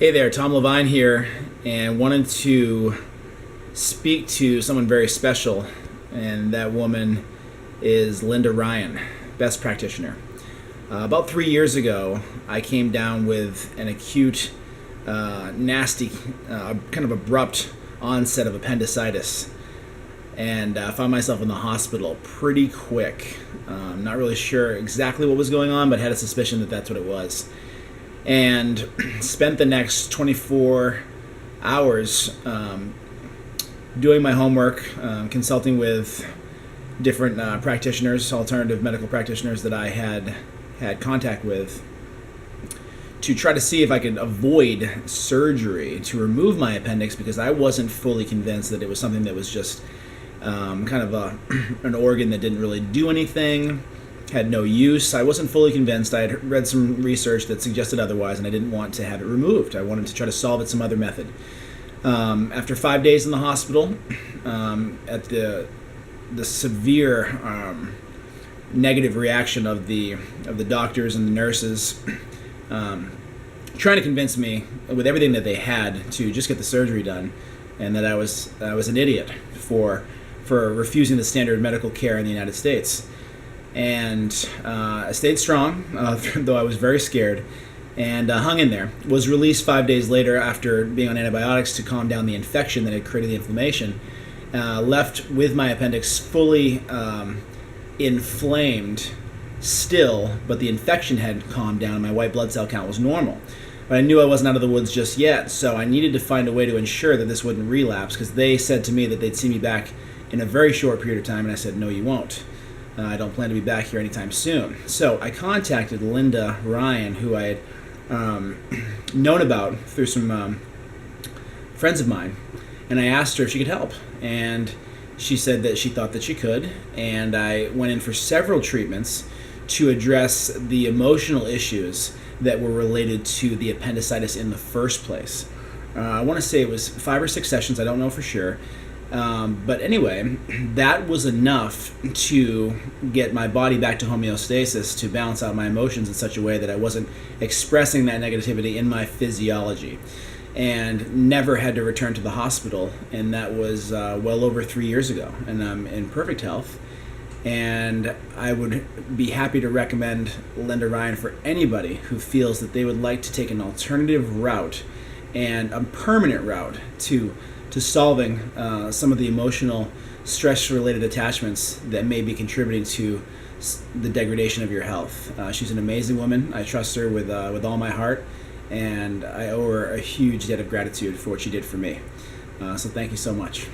Hey there, Tom Lavigne here, and wanted to speak to someone very special, and that woman is Linda Ryan, best practitioner. About 3 years ago, I came down with an acute, nasty, kind of abrupt onset of appendicitis, and found myself in the hospital pretty quick. Not really sure exactly what was going on, but had a suspicion that that's what it was. And spent the next 24 hours doing my homework, consulting with different practitioners, alternative medical practitioners that I had contact with, to try to see if I could avoid surgery to remove my appendix, because I wasn't fully convinced that it was something that was just kind of an organ that didn't really do anything, had no use. I wasn't fully convinced. I had read some research that suggested otherwise, and I didn't want to have it removed. I wanted to try to solve it some other method. After 5 days in the hospital, at the severe negative reaction of the doctors and the nurses, trying to convince me with everything that they had to just get the surgery done, and that I was an idiot for refusing the standard medical care in the United States. And I stayed strong, though I was very scared, and hung in there. Was released 5 days later after being on antibiotics to calm down the infection that had created the inflammation. Left with my appendix fully inflamed still, but the infection had calmed down and my white blood cell count was normal. But I knew I wasn't out of the woods just yet, so I needed to find a way to ensure that this wouldn't relapse, because they said to me that they'd see me back in a very short period of time, and I said, no, you won't. I don't plan to be back here anytime soon. So I contacted Linda Ryan, who I had known about through some friends of mine, and I asked her if she could help. And she said that she thought that she could, and I went in for several treatments to address the emotional issues that were related to the appendicitis in the first place. I want to say it was 5 or 6 sessions, I don't know for sure. But anyway, that was enough to get my body back to homeostasis, to balance out my emotions in such a way that I wasn't expressing that negativity in my physiology, and never had to return to the hospital. And that was well over 3 years ago, and I'm in perfect health. And I would be happy to recommend Linda Ryan for anybody who feels that they would like to take an alternative route and a permanent route to solving some of the emotional stress-related attachments that may be contributing to the degradation of your health. She's an amazing woman. I trust her with all my heart, and I owe her a huge debt of gratitude for what she did for me. So thank you so much.